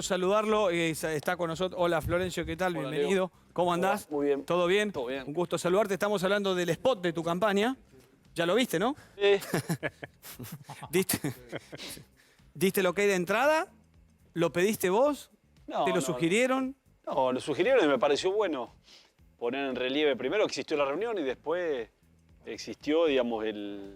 Saludarlo, está con nosotros. Hola Florencio, ¿qué tal? Hola, Bienvenido. Leo. ¿Cómo andás? Muy bien. ¿Todo bien? Todo bien. Un gusto saludarte. Estamos hablando del spot de tu campaña. Ya lo viste, ¿no? ¿Diste, ¿Diste lo que hay de entrada? ¿Lo pediste vos? No, ¿Te lo no, sugirieron? No, lo sugirieron y me pareció bueno poner en relieve. Primero existió la reunión y después existió, digamos, el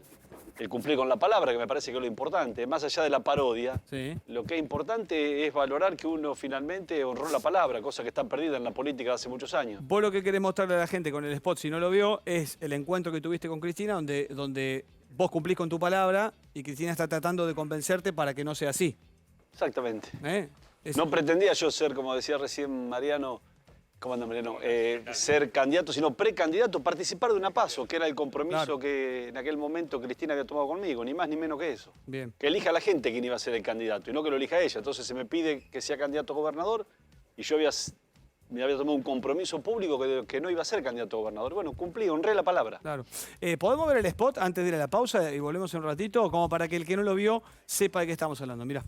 cumplir con la palabra, que me parece que es lo importante. Más allá de la parodia, Sí. lo que es importante es valorar que uno finalmente honró la palabra, cosa que está perdida en la política de hace muchos años. Vos lo que querés mostrarle a la gente con el spot, si no lo vio, es el encuentro que tuviste con Cristina, donde vos cumplís con tu palabra y Cristina está tratando de convencerte para que no sea así. Exactamente. Es- No pretendía yo ser, como decía recién Mariano, ¿cómo anda Mariano? Ser candidato, sino precandidato, participar de una PASO, que era el compromiso Claro. que en aquel momento Cristina había tomado conmigo, ni más ni menos que eso. Bien. Que elija la gente quién iba a ser el candidato y no que lo elija ella. Entonces se me pide que sea candidato a gobernador y yo me había tomado un compromiso público que no iba a ser candidato a gobernador. Bueno, cumplí, honré la palabra. Claro. ¿Podemos ver el spot antes de ir a la pausa y volvemos en un ratito? Como para que el que no lo vio sepa de qué estamos hablando. Mirá.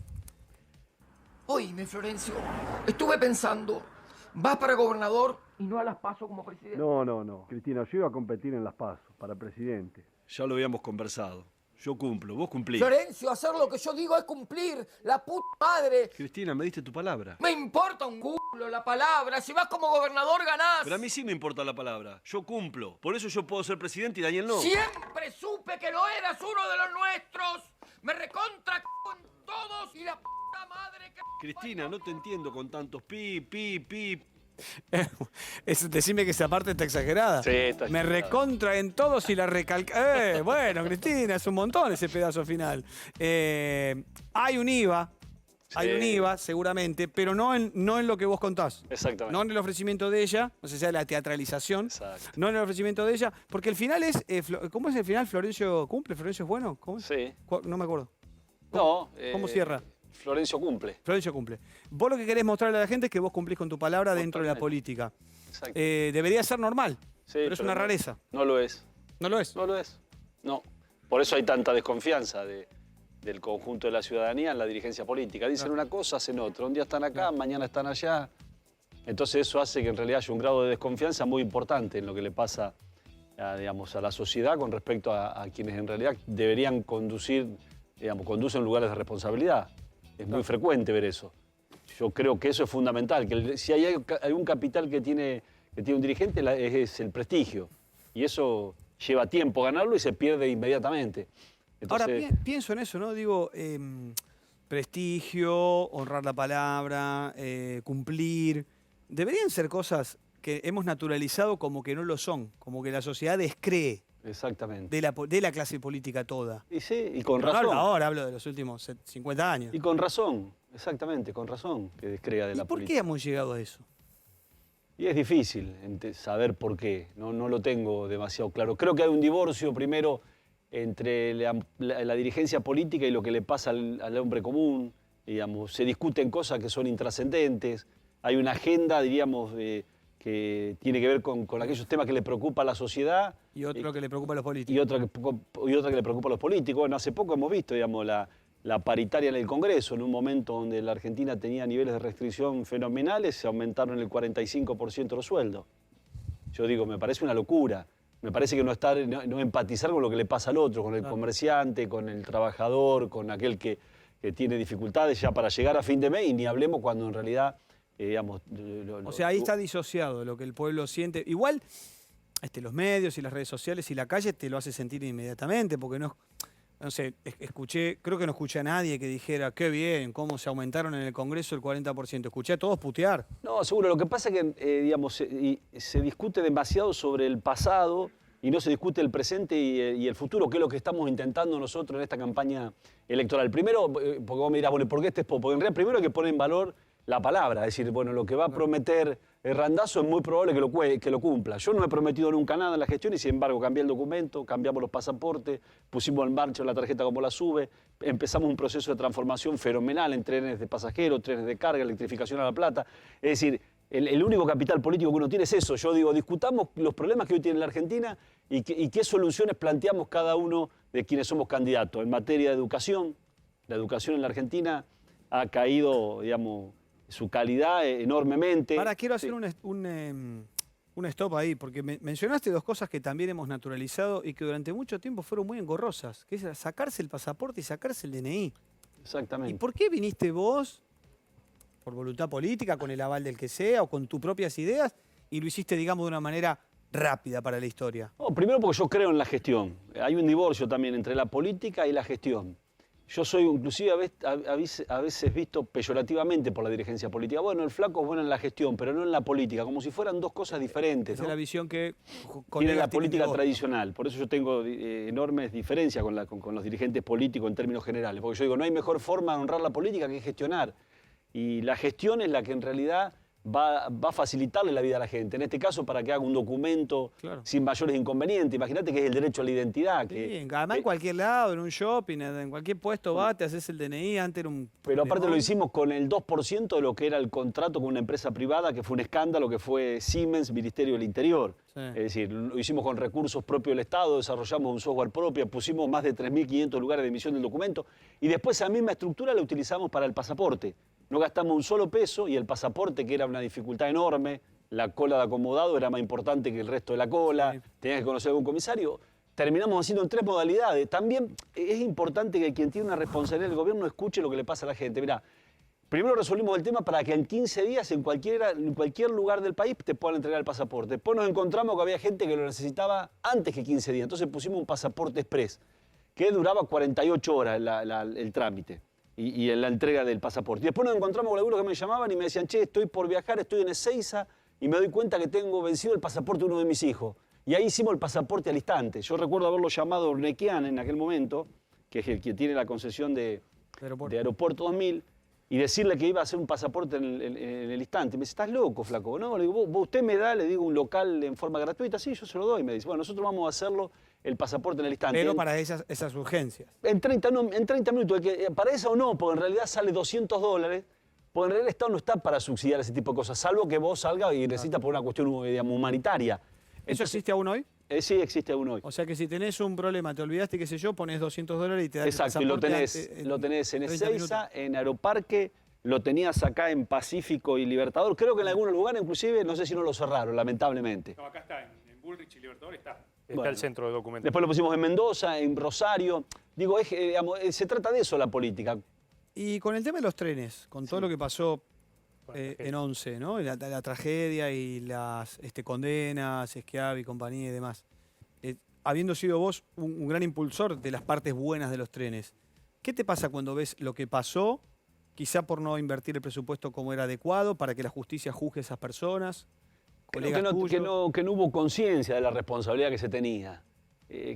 Oíme, Florencio, estuve pensando, vas para gobernador y no a las PASO como presidente. No. Cristina, yo iba a competir en las PASO para presidente. Ya lo habíamos conversado. Yo cumplo, vos cumplís. Florencio, hacer lo que yo digo es cumplir, la puta madre. Cristina, me diste tu palabra. Me importa un culo la palabra, si vas como gobernador ganás. Pero a mí sí me importa la palabra. Yo cumplo. Por eso yo puedo ser presidente y Daniel no. Siempre supe que lo eras uno de los nuestros. Me recontra con todos y la puta madre que... Cristina, no te entiendo con tantos pi. Decime que esa parte está exagerada. Sí, está Me exagerada. recontra en todos y la recalca. Bueno, Cristina, es un montón ese pedazo final. Hay un IVA. Hay un IVA, seguramente, pero no en lo que vos contás. Exactamente. No en el ofrecimiento de ella, no sé si es la teatralización. Exacto. No en el ofrecimiento de ella, porque el final es. ¿Cómo es el final? ¿Florencio cumple? ¿Florencio es bueno? ¿Cómo es? Sí. No me acuerdo. No. ¿Cómo cierra? Florencio cumple. Florencio cumple. Vos lo que querés mostrarle a la gente es que vos cumplís con tu palabra dentro de la Totalmente. política. Exacto. Debería ser normal, Sí, pero es una no- rareza. No lo es. ¿No lo es? No lo es. No. Por eso hay tanta desconfianza del conjunto de la ciudadanía en la dirigencia política. Dicen una cosa, hacen otra. Un día están acá, mañana están allá. Entonces eso hace que en realidad haya un grado de desconfianza muy importante en lo que le pasa digamos, a la sociedad con respecto a quienes en realidad deberían conducir, conducen lugares de responsabilidad. Es muy frecuente ver eso. Yo creo que eso es fundamental, que si hay algún capital que tiene un dirigente es el prestigio. Y eso lleva tiempo ganarlo y se pierde inmediatamente. Ahora, Entonces, pienso en eso, ¿no? Digo, prestigio, honrar la palabra, cumplir. Deberían ser cosas que hemos naturalizado como que no lo son, como que la sociedad descree exactamente. de la clase política toda. Y sí, y con No hablo razón. ahora, hablo de los últimos 50 años. Y con razón, exactamente, con razón que descrea de ¿Y la por qué política. hemos llegado a eso? Y es difícil saber por qué, no lo tengo demasiado claro. Creo que hay un divorcio primero entre la dirigencia política y lo que le pasa al hombre común. Digamos, se discuten cosas que son intrascendentes. Hay una agenda, diríamos, que tiene que ver con aquellos temas que le preocupa a la sociedad. Y otro que le preocupa a los políticos. Y otra que le preocupa a los políticos. Bueno, hace poco hemos visto, digamos, la paritaria en el Congreso, en un momento donde la Argentina tenía niveles de restricción fenomenales, se aumentaron el 45% los sueldos. Yo digo, me parece una locura. Me parece que no empatizar con lo que le pasa al otro, con el comerciante, con el trabajador, con aquel que tiene dificultades ya para llegar a fin de mes, y ni hablemos cuando en realidad, digamos... O sea, ahí está disociado lo que el pueblo siente. Igual, los medios y las redes sociales y la calle te lo hace sentir inmediatamente, porque no sé, creo que no escuché a nadie que dijera, qué bien, cómo se aumentaron en el Congreso el 40%. Escuché a todos putear. No, seguro. Lo que pasa es que, digamos, se discute demasiado sobre el pasado y no se discute el presente y el futuro, que es lo que estamos intentando nosotros en esta campaña electoral. Primero, porque vos me dirás, bueno, ¿por qué este spot? Porque en realidad primero hay que poner en valor la palabra. Es decir, bueno, lo que va a prometer Randazzo es muy probable que lo cumpla. Yo no he prometido nunca nada en la gestión y sin embargo cambié el documento, cambiamos los pasaportes, pusimos en marcha la tarjeta como la sube, empezamos un proceso de transformación fenomenal en trenes de pasajeros, trenes de carga, electrificación a La Plata. Es decir, el único capital político que uno tiene es eso. Yo digo, discutamos los problemas que hoy tiene la Argentina y qué soluciones planteamos cada uno de quienes somos candidatos. En materia de educación, la educación en la Argentina ha caído, digamos, su calidad enormemente. Ahora quiero hacer un stop ahí, porque mencionaste dos cosas que también hemos naturalizado y que durante mucho tiempo fueron muy engorrosas, que es sacarse el pasaporte y sacarse el DNI. Exactamente. ¿Y por qué viniste vos, por voluntad política, con el aval del que sea o con tus propias ideas, y lo hiciste, digamos, de una manera rápida para la historia? No, primero porque yo creo en la gestión. Hay un divorcio también entre la política y la gestión. Yo soy inclusive a veces visto peyorativamente por la dirigencia política. Bueno, el flaco es bueno en la gestión, pero no en la política, como si fueran dos cosas diferentes. Esa ¿no? es la visión que Tiene la política vos. tradicional. Por eso yo tengo enormes diferencias con los dirigentes políticos en términos generales. Porque yo digo, no hay mejor forma de honrar la política que gestionar. Y la gestión es la que en realidad va a facilitarle la vida a la gente. En este caso, para que haga un documento sin mayores inconvenientes. Imagínate que es el derecho a la identidad. Sí, además en cualquier lado, en un shopping, en cualquier puesto te haces el DNI, antes era un... Pero aparte lo hicimos con el 2% de lo que era el contrato con una empresa privada, que fue un escándalo, que fue Siemens, Ministerio del Interior. Sí. Es decir, lo hicimos con recursos propios del Estado, desarrollamos un software propio, pusimos más de 3.500 lugares de emisión del documento y después esa misma estructura la utilizamos para el pasaporte. No gastamos un solo peso y el pasaporte, que era una dificultad enorme, la cola de acomodado era más importante que el resto de la cola, sí. Tenías que conocer a algún comisario, terminamos haciendo en 3 modalidades. También es importante que quien tiene una responsabilidad del gobierno escuche lo que le pasa a la gente. Mirá, primero resolvimos el tema para que en 15 días en cualquier lugar del país te puedan entregar el pasaporte. Después nos encontramos que había gente que lo necesitaba antes que 15 días, entonces pusimos un pasaporte express, que duraba 48 horas el trámite. Y en la entrega del pasaporte. Y después nos encontramos con algunos que me llamaban y me decían, che, estoy por viajar, estoy en Ezeiza y me doy cuenta que tengo vencido el pasaporte de uno de mis hijos. Y ahí hicimos el pasaporte al instante. Yo recuerdo haberlo llamado Ornequian en aquel momento, que es el que tiene la concesión de Aeropuerto 2000, y decirle que iba a hacer un pasaporte en el instante. Me dice, ¿estás loco, flaco? No, le digo, usted me da, le digo, un local en forma gratuita. Sí, yo se lo doy. Me dice, bueno, nosotros vamos a hacerlo el pasaporte en el instante. Pero para esas urgencias. En 30 minutos. Para eso o no, porque en realidad sale $200, porque en realidad el Estado no está para subsidiar ese tipo de cosas, salvo que vos salgas y necesitas por una cuestión, digamos, humanitaria. ¿Eso existe aún hoy? Sí, existe aún hoy. O sea que si tenés un problema, te olvidaste, qué sé yo, pones $200 y te da exacto, el pasaporte. Exacto, lo tenés en Ezeiza, en Aeroparque, lo tenías acá en Pacífico y Libertador. Creo que en algunos lugares, inclusive, no sé si no lo cerraron, lamentablemente. No, acá está, en Bullrich y Libertador está. Bueno, está el centro de documentación. Después lo pusimos en Mendoza, en Rosario. Digo, digamos, se trata de eso la política. Y con el tema de los trenes, con todo lo que pasó en 11, ¿no? La tragedia y las condenas, Schiavi, compañía y demás. Habiendo sido vos un gran impulsor de las partes buenas de los trenes, ¿qué te pasa cuando ves lo que pasó, quizá por no invertir el presupuesto como era adecuado, para que la justicia juzgue a esas personas? Que no hubo conciencia de la responsabilidad que se tenía.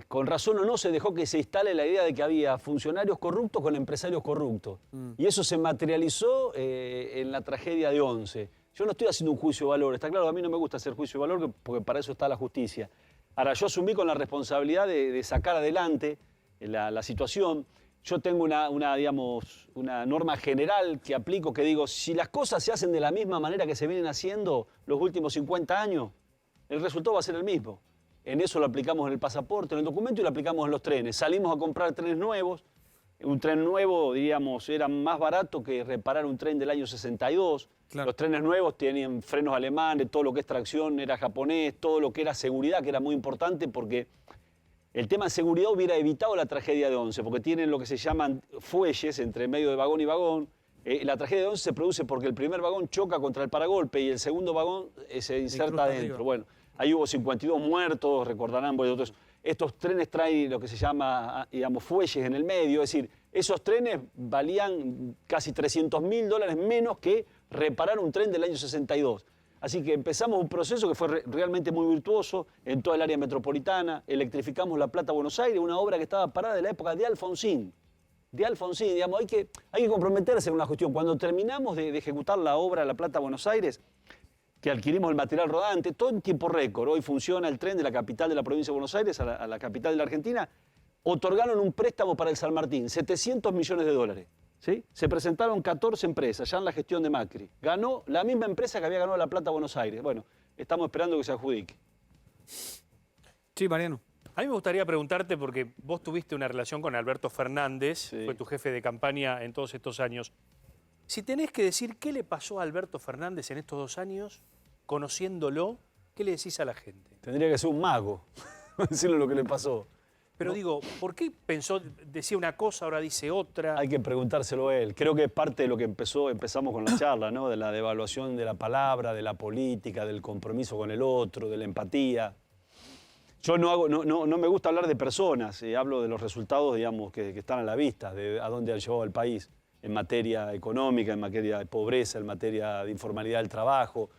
Con razón o no se dejó que se instale la idea de que había funcionarios corruptos con empresarios corruptos. Y eso se materializó en la tragedia de 11. Yo no estoy haciendo un juicio de valor. Está claro, a mí no me gusta hacer juicio de valor porque para eso está la justicia. Ahora, yo asumí con la responsabilidad de sacar adelante la situación. Yo tengo una norma general que aplico, que digo, si las cosas se hacen de la misma manera que se vienen haciendo los últimos 50 años, el resultado va a ser el mismo. En eso lo aplicamos en el pasaporte, en el documento y lo aplicamos en los trenes. Salimos a comprar trenes nuevos. Un tren nuevo, digamos, era más barato que reparar un tren del año 62. Claro. Los trenes nuevos tenían frenos alemanes, todo lo que es tracción era japonés, todo lo que era seguridad, que era muy importante porque el tema de seguridad hubiera evitado la tragedia de 11, porque tienen lo que se llaman fuelles entre medio de vagón y vagón. La tragedia de 11 se produce porque el primer vagón choca contra el paragolpe y el segundo vagón se inserta adentro. Bueno, ahí hubo 52 muertos, recordarán vosotros. Estos trenes traen lo que se llama, digamos, fuelles en el medio, es decir, esos trenes valían casi $300.000 menos que reparar un tren del año 62. Así que empezamos un proceso que fue realmente muy virtuoso en toda el área metropolitana, electrificamos La Plata-Buenos Aires, una obra que estaba parada de la época de Alfonsín. Digamos, hay que comprometerse con la cuestión. Cuando terminamos de ejecutar la obra La Plata-Buenos Aires, que adquirimos el material rodante, todo en tiempo récord. Hoy funciona el tren de la capital de la provincia de Buenos Aires a la capital de la Argentina. Otorgaron un préstamo para el San Martín, $700 millones. ¿Sí? Se presentaron 14 empresas ya en la gestión de Macri. Ganó la misma empresa que había ganado La Plata Buenos Aires. Bueno, estamos esperando que se adjudique. Sí, Mariano. A mí me gustaría preguntarte, porque vos tuviste una relación con Alberto Fernández, fue tu jefe de campaña en todos estos años. Si tenés que decir qué le pasó a Alberto Fernández en estos 2 años, conociéndolo, ¿qué le decís a la gente? Tendría que ser un mago, decirle lo que le pasó. Pero digo, ¿por qué decía una cosa, ahora dice otra? Hay que preguntárselo a él. Creo que es parte de lo que empezamos con la charla, ¿no? De la devaluación de la palabra, de la política, del compromiso con el otro, de la empatía. Yo no me gusta hablar de personas, hablo de los resultados, digamos, que están a la vista, de a dónde ha llevado el país en materia económica, en materia de pobreza, en materia de informalidad del trabajo.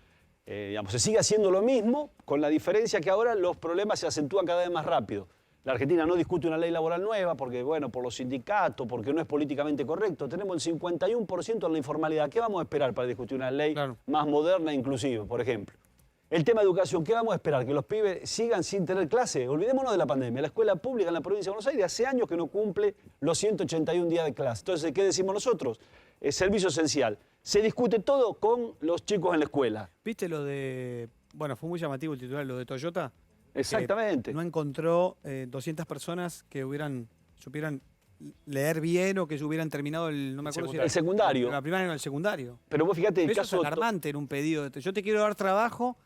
Digamos, se sigue haciendo lo mismo, con la diferencia que ahora los problemas se acentúan cada vez más rápido. La Argentina no discute una ley laboral nueva porque, bueno, por los sindicatos, porque no es políticamente correcto. Tenemos el 51% en la informalidad. ¿Qué vamos a esperar para discutir una ley más moderna e inclusiva, por ejemplo? El tema de educación, ¿qué vamos a esperar? ¿Que los pibes sigan sin tener clase? Olvidémonos de la pandemia. La escuela pública en la provincia de Buenos Aires hace años que no cumple los 181 días de clase. Entonces, ¿qué decimos nosotros? Servicio esencial. Se discute todo con los chicos en la escuela. ¿Viste lo de...? Bueno, fue muy llamativo el titular, lo de Toyota. Exactamente. No encontró 200 personas que supieran leer bien o que hubieran terminado no me acuerdo si era el secundario. La primaria o el secundario. Pero vos fíjate, el Eso caso es alarmante en un pedido. Yo te quiero dar trabajo,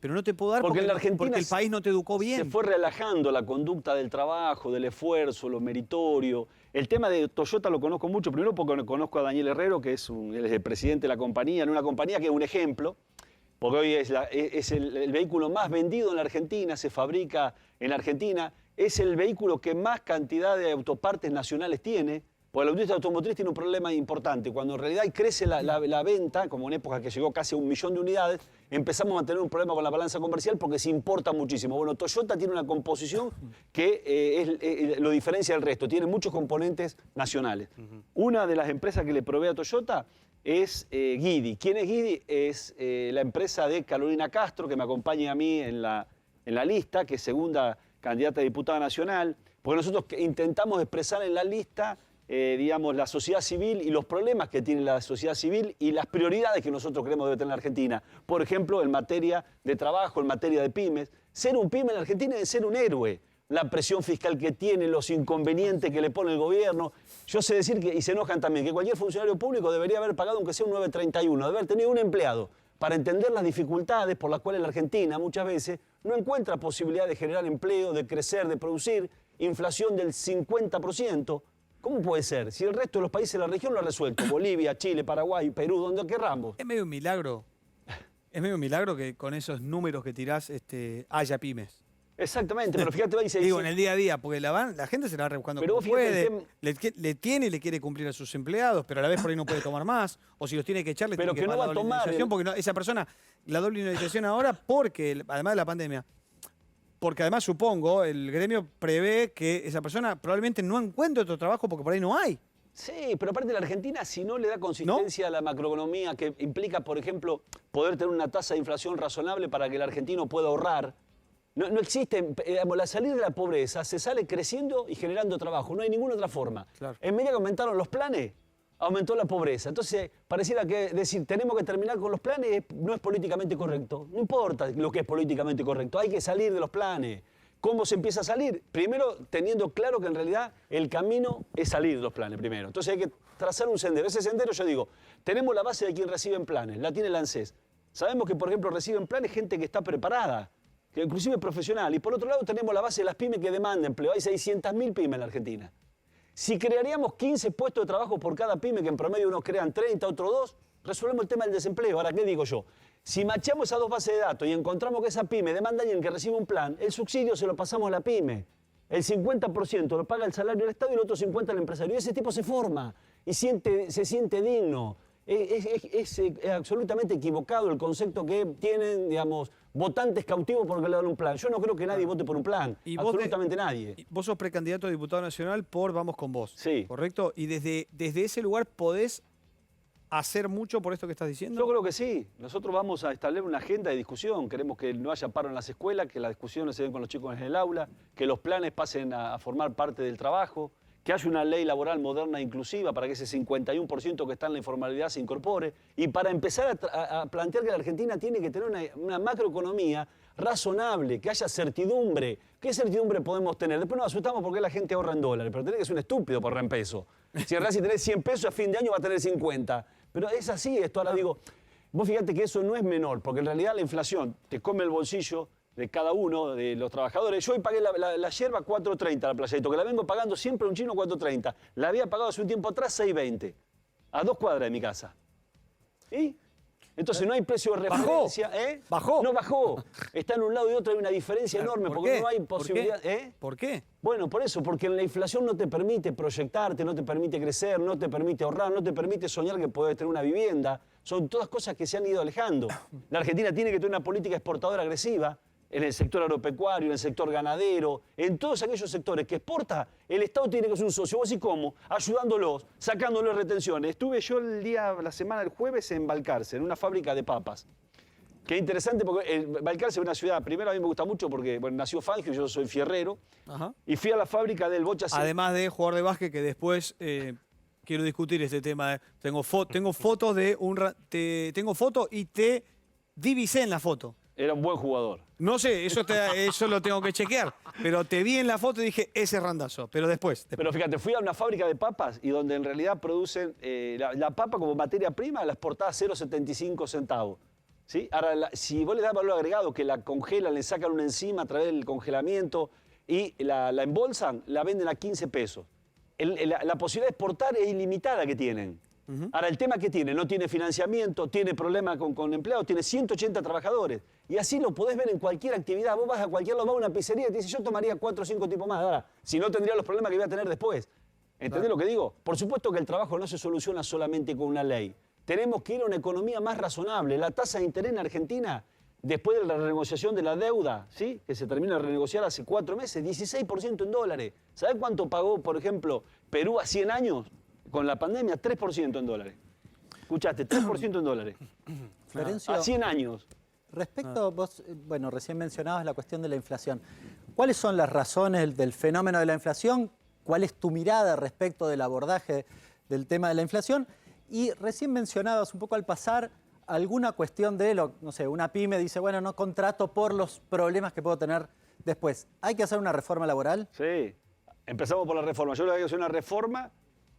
pero no te puedo dar porque en la Argentina porque el país no te educó bien. Se fue relajando la conducta del trabajo, del esfuerzo, lo meritorio. El tema de Toyota lo conozco mucho, primero porque conozco a Daniel Herrero, que él es el presidente de la compañía, en una compañía que es un ejemplo, porque hoy es el vehículo más vendido en la Argentina, se fabrica en la Argentina, es el vehículo que más cantidad de autopartes nacionales tiene, porque la industria automotriz tiene un problema importante. Cuando en realidad crece la venta, como en época que llegó casi a 1 millón de unidades, empezamos a tener un problema con la balanza comercial porque se importa muchísimo. Bueno, Toyota tiene una composición que lo diferencia del resto, tiene muchos componentes nacionales. Una de las empresas que le provee a Toyota es Guidi. ¿Quién es Guidi? Es la empresa de Carolina Castro, que me acompaña a mí en la lista, que es segunda candidata a diputada nacional, porque nosotros intentamos expresar en la lista, digamos, la sociedad civil y los problemas que tiene la sociedad civil y las prioridades que nosotros creemos debe tener la Argentina. Por ejemplo, en materia de trabajo, en materia de pymes. Ser un pyme en la Argentina es ser un héroe. La presión fiscal que tiene, los inconvenientes que le pone el gobierno. Yo sé decir, y se enojan también, que cualquier funcionario público debería haber pagado aunque sea un 931, de haber tenido un empleado, para entender las dificultades por las cuales la Argentina muchas veces no encuentra posibilidad de generar empleo, de crecer, de producir, inflación del 50%. ¿Cómo puede ser? Si el resto de los países de la región lo ha resuelto, Bolivia, Chile, Paraguay, Perú, donde querramos. Es medio un milagro. Es medio un milagro que con esos números que tirás haya pymes. Exactamente, pero fíjate, digo, en el día a día, porque la gente se la va rebuscando pero como puede, le tiene y le quiere cumplir a sus empleados, pero a la vez por ahí no puede tomar más, o si los tiene que echar, le pero tiene que no pagar va a la doble tomar indemnización, porque esa persona, la doble indemnización ahora, porque, además de la pandemia, porque además supongo, el gremio prevé que esa persona probablemente no encuentre otro trabajo porque por ahí no hay. Sí, pero aparte la Argentina, si no le da consistencia a la macroeconomía, que implica, por ejemplo, poder tener una tasa de inflación razonable para que el argentino pueda ahorrar. No existe, la salida de la pobreza se sale creciendo y generando trabajo, no hay ninguna otra forma. Claro. En medida que aumentaron los planes, aumentó la pobreza. Entonces, pareciera que decir, tenemos que terminar con los planes no es políticamente correcto. No importa lo que es políticamente correcto, hay que salir de los planes. ¿Cómo se empieza a salir? Primero, teniendo claro que en realidad el camino es salir de los planes primero. Entonces hay que trazar un sendero. Ese sendero, yo digo, tenemos la base de quien recibe en planes, la tiene el ANSES. Sabemos que, por ejemplo, reciben planes gente que está preparada, que inclusive es profesional. Y por otro lado tenemos la base de las pymes que demandan empleo. Hay 600.000 pymes en la Argentina. Si crearíamos 15 puestos de trabajo por cada pyme, que en promedio unos crean 30, otros 2, resolvemos el tema del desempleo. Ahora, ¿qué digo yo? Si machamos esas dos bases de datos y encontramos que esa pyme demanda a alguien que recibe un plan, el subsidio se lo pasamos a la pyme. El 50% lo paga el salario del Estado y el otro 50% el empresario. Y ese tipo se forma y se siente digno. Es absolutamente equivocado el concepto que tienen, digamos, votantes cautivos porque le dan un plan. Yo no creo que nadie vote por un plan, absolutamente nadie. Vos sos precandidato a diputado nacional por Vamos con Vos, sí. ¿Correcto? Y desde ese lugar podés hacer mucho por esto que estás diciendo. Yo creo que sí. Nosotros vamos a establecer una agenda de discusión. Queremos que no haya paro en las escuelas, que las discusiones se den con los chicos en el aula, que los planes pasen a formar parte del trabajo, que haya una ley laboral moderna e inclusiva para que ese 51% que está en la informalidad se incorpore y para empezar a plantear que la Argentina tiene que tener una macroeconomía razonable, que haya certidumbre. ¿Qué certidumbre podemos tener? Después nos asustamos porque la gente ahorra en dólares, pero tenés que ser un estúpido por ahorrar en pesos. Si en realidad si tenés 100 pesos a fin de año va a tener 50. Pero es así esto. Ahora digo, vos fíjate que eso no es menor, porque en realidad la inflación te come el bolsillo de cada uno de los trabajadores. Yo hoy pagué la yerba 4.30 la Playadito, que la vengo pagando siempre un chino 4.30. La había pagado hace un tiempo atrás 6.20, a 2 cuadras de mi casa. ¿Y? Entonces no hay precio de referencia. ¿Eh? ¿Bajó? No bajó. Está en un lado y otro, hay una diferencia enorme, ¿Por porque qué? no hay ¿Por posibilidad. qué? ¿Eh? ¿Por qué? Bueno, por eso, porque la inflación no te permite proyectarte, no te permite crecer, no te permite ahorrar, no te permite soñar que puedes tener una vivienda. Son todas cosas que se han ido alejando. La Argentina tiene que tener una política exportadora agresiva en el sector agropecuario, en el sector ganadero, en todos aquellos sectores que exporta. El Estado tiene que ser un socio. ¿Vos y cómo? Ayudándolos, sacándoles retenciones. Estuve yo la semana del jueves en Balcarce, en una fábrica de papas. Qué interesante, porque Balcarce es una ciudad, primero a mí me gusta mucho porque bueno, nació Fangio, yo soy fierrero, Ajá. y fui a la fábrica del Bocha. Además de jugador de básquet, que después quiero discutir este tema. Tengo fotos de tengo foto y te divisé en la foto. Era un buen jugador. No sé, eso lo tengo que chequear. Pero te vi en la foto y dije, ese es Randazzo. Pero después. Pero fíjate, fui a una fábrica de papas y donde en realidad producen la papa como materia prima, la exportada a 0,75 centavos. ¿Sí? Ahora, si vos le das valor agregado, que la congelan, le sacan una enzima a través del congelamiento y la embolsan, la venden a 15 pesos. La posibilidad de exportar es ilimitada que tienen. Ahora, el tema que tiene, no tiene financiamiento, tiene problemas con empleados, tiene 180 trabajadores. Y así lo podés ver en cualquier actividad. Vos vas a cualquier lado, vas a una pizzería y te dice, yo tomaría 4 o 5 tipos más. Ahora, si no, tendría los problemas que voy a tener después. ¿Entendés lo que digo? Por supuesto que el trabajo no se soluciona solamente con una ley. Tenemos que ir a una economía más razonable. La tasa de interés en Argentina, después de la renegociación de la deuda, ¿sí? Que se termina de renegociar hace 4 meses, 16% en dólares. ¿Sabés cuánto pagó, por ejemplo, Perú a 100 años? Con la pandemia, 3% en dólares. Escuchaste, 3% en dólares. Florencio, A 100 años. respecto, vos, bueno, recién mencionabas la cuestión de la inflación. ¿Cuáles son las razones del fenómeno de la inflación? ¿Cuál es tu mirada respecto del abordaje del tema de la inflación? Y recién mencionabas un poco al pasar alguna cuestión de, no sé, una pyme dice, bueno, no contrato por los problemas que puedo tener después. ¿Hay que hacer una reforma laboral? Sí. Empezamos por la reforma. Yo le digo que es una reforma,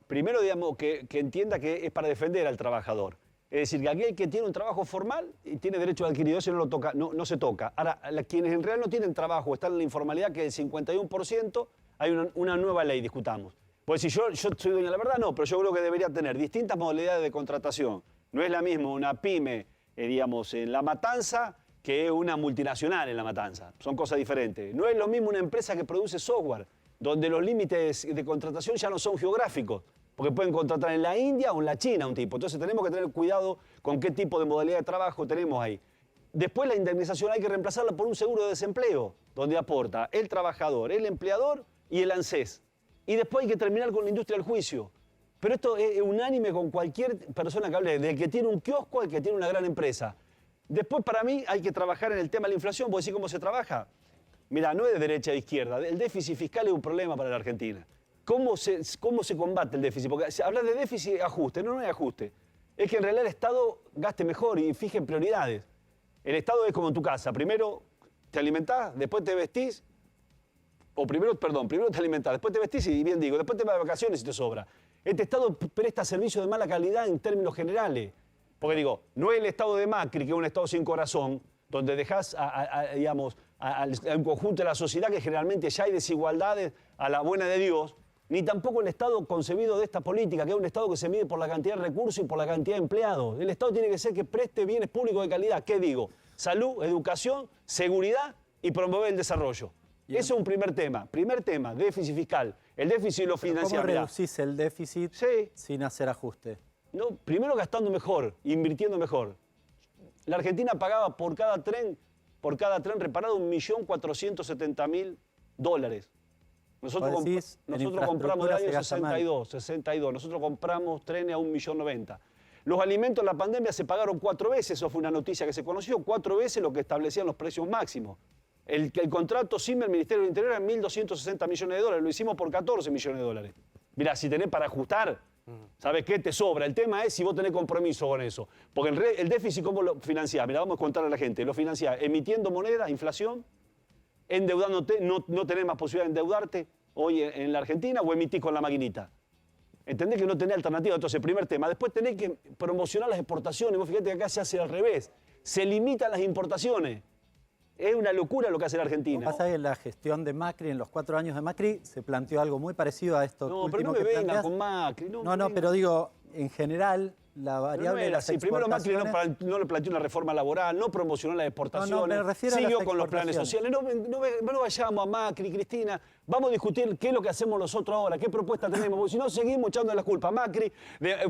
primero, digamos, que entienda que es para defender al trabajador. Es decir, que aquel que tiene un trabajo formal y tiene derecho de adquirido, ese no se toca. Ahora, quienes en realidad no tienen trabajo, están en la informalidad, que es el 51%, hay una nueva ley, discutamos. Pues si yo soy dueño de la verdad, no, pero yo creo que debería tener distintas modalidades de contratación. No es la misma una pyme, digamos, en La Matanza que una multinacional en La Matanza. Son cosas diferentes. No es lo mismo una empresa que produce software, donde los límites de contratación ya no son geográficos, porque pueden contratar en la India o en la China a un tipo. Entonces tenemos que tener cuidado con qué tipo de modalidad de trabajo tenemos ahí. Después la indemnización hay que reemplazarla por un seguro de desempleo, donde aporta el trabajador, el empleador y el ANSES. Y después hay que terminar con la industria del juicio. Pero esto es unánime con cualquier persona que hable, del que tiene un kiosco al que tiene una gran empresa. Después, para mí, hay que trabajar en el tema de la inflación. ¿Vos decís cómo se trabaja? Mira, no es de derecha a izquierda. El déficit fiscal es un problema para la Argentina. ¿Cómo se combate el déficit? Porque hablar de déficit es ajuste. No es ajuste. Es que en realidad el Estado gaste mejor y fije prioridades. El Estado es como en tu casa. Primero te alimentás, después te vestís. O primero te alimentás, después te vestís y bien digo, después te vas de vacaciones y te sobra. Este Estado presta servicios de mala calidad en términos generales. Porque digo, no es el Estado de Macri, que es un Estado sin corazón, donde dejás digamos, al conjunto de la sociedad que generalmente ya hay desigualdades a la buena de Dios, ni tampoco el Estado concebido de esta política, que es un Estado que se mide por la cantidad de recursos y por la cantidad de empleados. El Estado tiene que ser que preste bienes públicos de calidad. ¿Qué digo? Salud, educación, seguridad y promover el desarrollo. Bien. Ese es un primer tema. Primer tema, déficit fiscal. El déficit lo financia. ¿Cómo reducís el déficit sin hacer ajuste? No, primero gastando mejor, invirtiendo mejor. La Argentina pagaba por cada tren reparado $1.470.000. Nosotros compramos el año 62. Nosotros compramos trenes a $1.090.000. Los alimentos en la pandemia se pagaron 4 veces, eso fue una noticia que se conoció, 4 veces lo que establecían los precios máximos. El contrato sin el Ministerio del Interior era $1.260 millones, lo hicimos por $14 millones. Mirá, si tenés para ajustar, ¿sabes qué? Te sobra. El tema es si vos tenés compromiso con eso. Porque el déficit, ¿cómo lo financiás? Mirá, vamos a contarle a la gente. Lo financiás emitiendo moneda, inflación, endeudándote, no tenés más posibilidad de endeudarte hoy en la Argentina, o emitís con la maquinita. Entendés que no tenés alternativa. Entonces, primer tema. Después tenés que promocionar las exportaciones. Vos fíjate que acá se hace al revés. Se limitan las importaciones. Es una locura lo que hace la Argentina. Lo que pasa es que en la gestión de Macri, en los 4 años de Macri, se planteó algo muy parecido a esto No, último pero no me que vengan planteás. con Macri. No, pero digo, en general, la Pero variable no de era las así. Primero Macri exportaciones... no le planteó una reforma laboral, no promocionó las exportaciones, me refiero a siguió las con los planes sociales. No vayamos a Macri, Cristina, vamos a discutir qué es lo que hacemos nosotros ahora, qué propuesta tenemos, porque si no seguimos echando la culpa a Macri,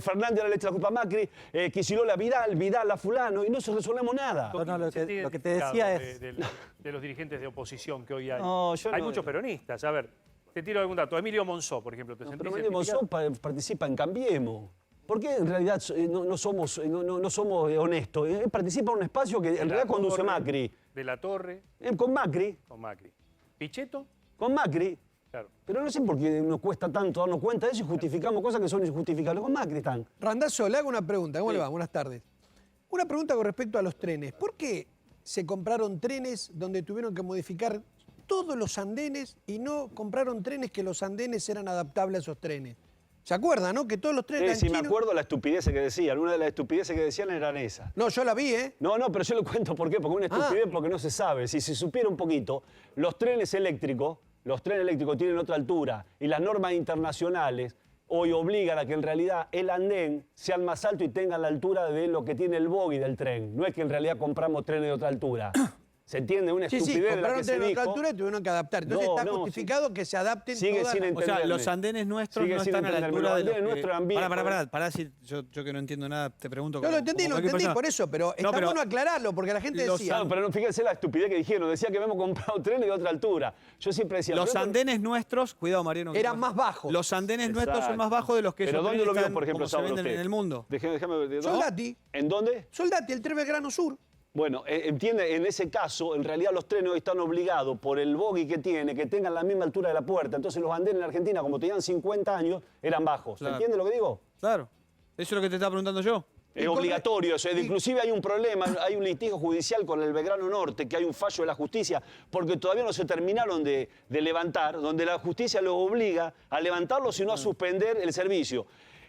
Fernández le echa la culpa a Macri, Kicillof a Vidal a fulano, y no resolvemos nada. No, lo Se que tiene te decía de- es... de los dirigentes de oposición que hoy hay. No, yo Hay no- muchos peronistas. A ver, te tiro algún dato. Emilio Monzó, por ejemplo. ¿Te No, sentís pero Manuel Monzó identificado? participa en Cambiemos. ¿Por qué en realidad no somos honestos? Él participa en un espacio que en De la realidad conduce Torre, Macri. De la Torre, Con Macri, con Macri. Pichetto, con Macri. claro. Pero no sé por qué nos cuesta tanto darnos cuenta de eso y justificamos cosas que son injustificables. Con Macri están. Randazzo, le hago una pregunta. ¿Cómo Sí. le va? Buenas tardes. Una pregunta con respecto a los trenes. ¿Por qué se compraron trenes donde tuvieron que modificar todos los andenes y no compraron trenes que los andenes eran adaptables a esos trenes? ¿Se acuerdan, no? Que todos los trenes eran Sí, me chinos. acuerdo la estupidez que decían. Una de las estupideces que decían eran esas. No, yo la vi, ¿eh? No, pero yo le cuento por qué. Porque una estupidez porque no se sabe. Si se supiera un poquito, los trenes eléctricos tienen otra altura y las normas internacionales hoy obligan a que en realidad el andén sea el más alto y tenga la altura de lo que tiene el bogie del tren. No es que en realidad compramos trenes de otra altura. ¿Se entiende? Una Sí, estupidez de la compraron que se trenes de otra dijo. altura y tuvieron que adaptar. Entonces No, está no, justificado que se adapten Sigue todas sin las- O sea, entenderme. los andenes nuestros Sigue no sin están a la entenderme. altura Los de andenes los nuestros eran viejos. Pará, yo que no entiendo nada, te pregunto. Yo lo entendí, como cualquier persona. por eso, pero está pero bueno aclararlo, porque la gente los decía... Claro, pero no, fíjense la estupidez que dijeron. Decía que habíamos comprado trenes de otra altura. Yo siempre decía... Los pero- andenes nuestros, cuidado Mariano. que Eran te- más bajos. Los andenes nuestros son Exacto. más bajos de los que ¿Pero esos dónde trenes lo vio, están por ejemplo, como se Saulo, venden usted? en el mundo. Déjame ver. Soldati. ¿En dónde? Soldati, el tren Belgrano Sur. Bueno, entiende, en ese caso, en realidad los trenes hoy están obligados por el bogie que tiene, que tengan la misma altura de la puerta. Entonces los andenes en Argentina, como tenían 50 años, eran bajos. Claro. ¿Entiende lo que digo? Claro. Eso es lo que te estaba preguntando yo. Es obligatorio. O sea, inclusive hay un problema, hay un litigio judicial con el Belgrano Norte, que hay un fallo de la justicia, porque todavía no se terminaron de levantar, donde la justicia los obliga a levantarlos y no a suspender el servicio.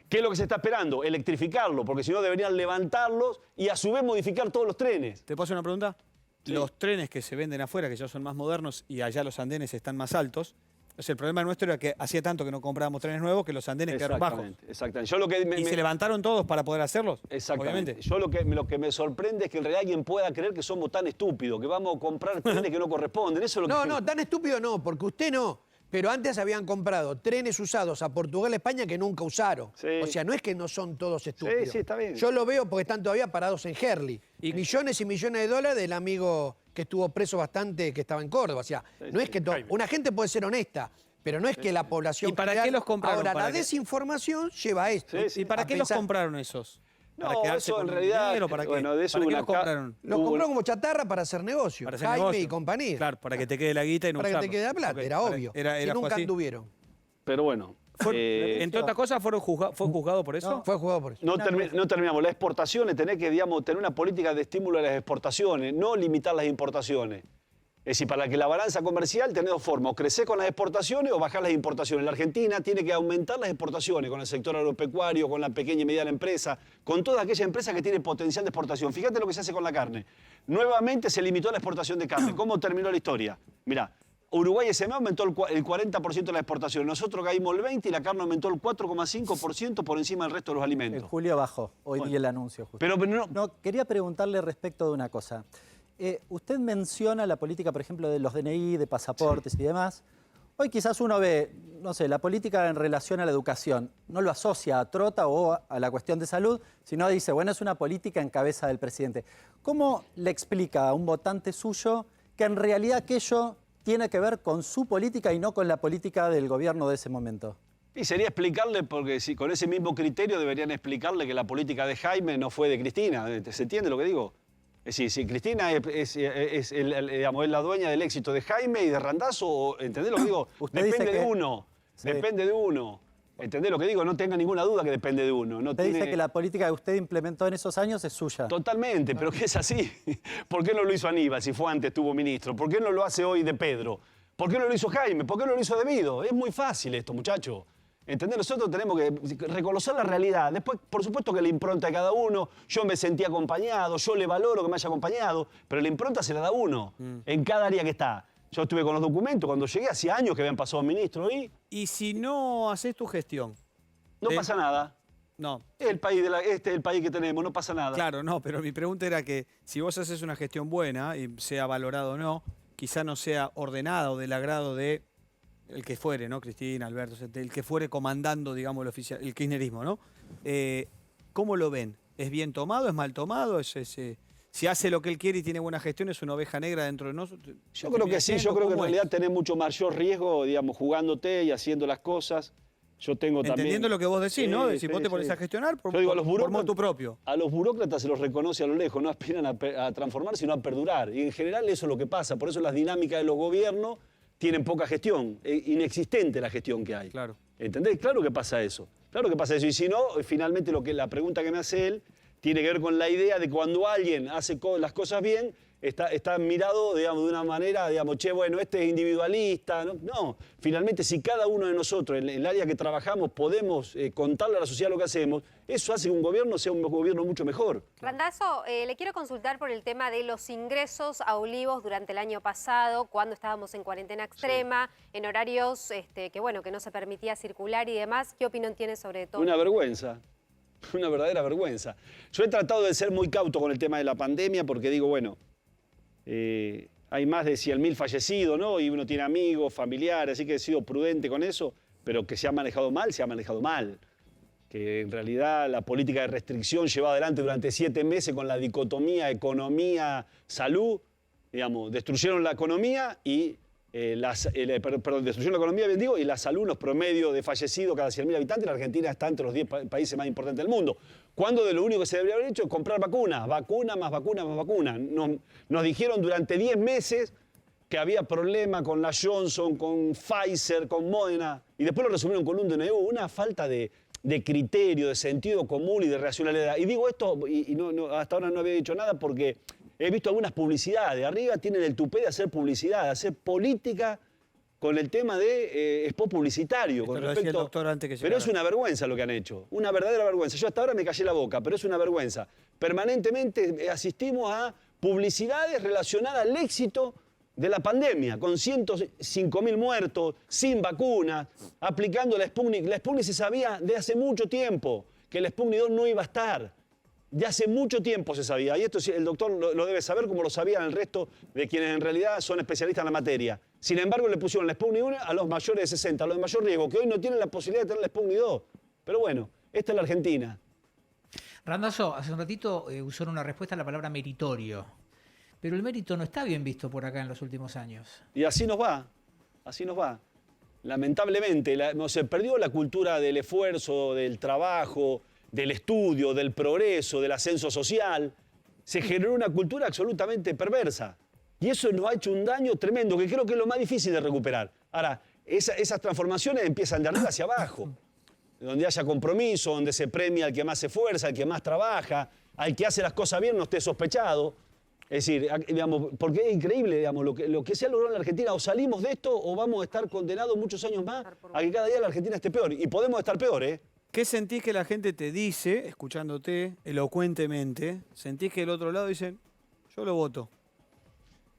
¿Qué es lo que se está esperando? Electrificarlo, porque si no deberían levantarlos y a su vez modificar todos los trenes. ¿Te puedo hacer una pregunta? Sí. Los trenes que se venden afuera, que ya son más modernos y allá los andenes están más altos. O sea, el problema nuestro era que hacía tanto que no comprábamos trenes nuevos que los andenes quedaron bajos. Exactamente. Yo lo que ¿Y se levantaron todos para poder hacerlos? Exactamente. Obviamente. Yo lo que me sorprende es que en realidad alguien pueda creer que somos tan estúpidos, que vamos a comprar trenes que no corresponden. Eso es lo que... No, tan estúpido no, porque usted no. Pero antes habían comprado trenes usados a Portugal y España que nunca usaron. Sí. O sea, no es que no son todos estúpidos. sí, está bien. Yo lo veo porque están todavía parados en Herley. Y- Millones y millones de dólares del amigo que estuvo preso bastante, que estaba en Córdoba. O sea, no es que Jaime. una gente puede ser honesta, pero no es que la población... ¿Y para general- qué los compraron? Ahora, ¿Para la qué? desinformación lleva a esto. Sí, sí. ¿Y para A qué los pensar- compraron esos? No, ¿Para quedarse eso con en el realidad... dinero? ¿Para qué? Bueno, de eso ¿Para qué una los ca- compraron? Los Hubo- compró como chatarra para hacer negocio. Para hacer Jaime negocio. y compañía. Claro, para que te quede la guita y no para que te usarlo. quede la plata, Ok, era para- obvio. Era, y fue nunca así. anduvieron. Pero bueno... Entre otras cosas, fue juzgado por eso. Fue jugado por eso. No terminamos. Las exportaciones, tenés que, digamos, tener una política de estímulo a las exportaciones, no limitar las importaciones. Es decir, para que la balanza comercial tenés dos formas, o crecer con las exportaciones o bajar las importaciones. La Argentina tiene que aumentar las exportaciones con el sector agropecuario, con la pequeña y mediana empresa, con toda aquella empresa que tiene potencial de exportación. Fíjate lo que se hace con la carne. Nuevamente se limitó la exportación de carne. ¿Cómo terminó la historia? Mirá, Uruguay SMA aumentó el 40% de la exportación. Nosotros caímos el 20% y la carne aumentó el 4,5% por encima del resto de los En alimentos. julio bajó, hoy di el anuncio justo. Pero no, No, quería preguntarle respecto de una cosa. Usted menciona la política, por ejemplo, de los DNI, de pasaportes y demás. Hoy quizás uno ve, no sé, la política en relación a la educación. No lo asocia a Trota o a la cuestión de salud, sino dice, bueno, es una política en cabeza del presidente. ¿Cómo le explica a un votante suyo que en realidad aquello tiene que ver con su política y no con la política del gobierno de ese momento? y sería explicarle, porque si con ese mismo criterio deberían explicarle que la política de Jaime no fue de Cristina. ¿Se entiende lo que digo? Es decir, si Cristina es la dueña del éxito de Jaime y de Randazzo, ¿entendés lo que digo? Usted dice Depende de que- uno, Sí. depende de uno. ¿Entendés lo que digo? No tenga ninguna duda que depende de uno. No Usted dice tiene- que la política que usted implementó en esos años es suya. Totalmente, pero que es así. ¿Por qué no lo hizo Aníbal si fue antes, tuvo ministro? ¿Por qué no lo hace hoy de Pedro? ¿Por qué no lo hizo Jaime? ¿Por qué no lo hizo Debido? Es muy fácil esto, muchacho. ¿Entendés? Nosotros tenemos que reconocer la realidad. Después, por supuesto que la impronta de cada uno, yo me sentí acompañado, yo le valoro que me haya acompañado, pero la impronta se la da uno, en cada área que está. Yo estuve con los documentos, cuando llegué, hacía años que habían pasado ministros y Y si no haces tu gestión, no pasa nada. no. Es el país este es el país que tenemos, no pasa nada. Claro, no, pero mi pregunta era que si vos haces una gestión buena, y sea valorado o no, quizá no sea ordenada o del agrado de el que fuere, ¿no? Cristina, Alberto, el que fuere comandando, digamos, el kirchnerismo, ¿no? ¿Cómo lo ven? ¿Es bien tomado? ¿Es mal tomado? Si hace lo que él quiere y tiene buena gestión, ¿es una oveja negra dentro de nosotros? Yo creo que sí, yo creo que en realidad tenés mucho mayor riesgo, digamos, jugándote y haciendo las cosas. Yo tengo también... Entendiendo lo que vos decís, Sí, ¿no? De si sí, vos te pones sí. a gestionar por, Yo digo, a los por burócratas- motu propio. A los burócratas se los reconoce a lo lejos, no aspiran a transformar, sino a perdurar. Y en general eso es lo que pasa. Por eso las dinámicas de los gobiernos tienen poca gestión, inexistente la gestión que hay. Claro. ¿Entendés? Claro que pasa eso. Claro que pasa eso. Y si no, finalmente la pregunta que me hace él tiene que ver con la idea de cuando alguien hace las cosas bien, está mirado, digamos, de una manera, digamos, che, bueno, este es individualista. No, finalmente si cada uno de nosotros, en el área que trabajamos, podemos contarle a la sociedad lo que hacemos, eso hace que un gobierno sea un gobierno mucho mejor. Randazzo, le quiero consultar por el tema de los ingresos a Olivos durante el año pasado, cuando estábamos en cuarentena extrema, en horarios que no se permitía circular y demás. ¿Qué opinión tiene sobre todo? Una vergüenza, una verdadera vergüenza. Yo he tratado de ser muy cauto con el tema de la pandemia porque digo, bueno, hay más de 100.000 fallecidos, ¿no? Y uno tiene amigos, familiares, así que he sido prudente con eso, pero que se ha manejado mal, se ha manejado mal. Que en realidad la política de restricción llevada adelante durante 7 meses con la dicotomía economía-salud, digamos, destruyeron la economía y destruyeron la economía, bien digo, y la salud, los promedios de fallecidos cada 100.000 habitantes, la Argentina está entre los 10 países más importantes del mundo. Cuando de lo único que se debería haber hecho es comprar vacunas, vacuna más vacuna más vacuna. Nos dijeron durante 10 meses que había problema con la Johnson, con Pfizer, con Moderna, y después lo resumieron con un DNU, una falta de criterio, de sentido común y de racionalidad. Y digo esto, y hasta ahora no había dicho nada porque he visto algunas publicidades. Arriba tienen el tupé de hacer publicidad, de hacer política con el tema de spot publicitario. Esto lo decía el doctor antes que Pero llegara. es una vergüenza lo que han hecho, una verdadera vergüenza. Yo hasta ahora me callé la boca, pero es una vergüenza. Permanentemente asistimos a publicidades relacionadas al éxito de la pandemia, con 105.000 muertos, sin vacunas, aplicando la Sputnik. La Sputnik se sabía de hace mucho tiempo que el Sputnik 2 no iba a estar. De hace mucho tiempo se sabía, y esto el doctor lo debe saber como lo sabían el resto de quienes en realidad son especialistas en la materia. Sin embargo, le pusieron la Sputnik 1 a los mayores de 60, a los de mayor riesgo, que hoy no tienen la posibilidad de tener la Sputnik 2. Pero bueno, esta es la Argentina. Randazzo, hace un ratito usó una respuesta a la palabra meritorio, pero el mérito no está bien visto por acá en los últimos años. Y así nos va, así nos va. Lamentablemente, se perdió la cultura del esfuerzo, del trabajo, del estudio, del progreso, del ascenso social. Se generó una cultura absolutamente perversa. Y eso nos ha hecho un daño tremendo, que creo que es lo más difícil de recuperar. Ahora, esas transformaciones empiezan de arriba hacia abajo. Donde haya compromiso, donde se premia al que más se esfuerza, al que más trabaja, al que hace las cosas bien no esté sospechado. Es decir, digamos, porque es increíble, digamos, lo que se ha logrado en la Argentina. O salimos de esto o vamos a estar condenados muchos años más a que cada día la Argentina esté peor. Y podemos estar peor, ¿eh? ¿Qué sentís que la gente te dice, escuchándote elocuentemente? ¿Sentís que del otro lado dicen, yo lo voto?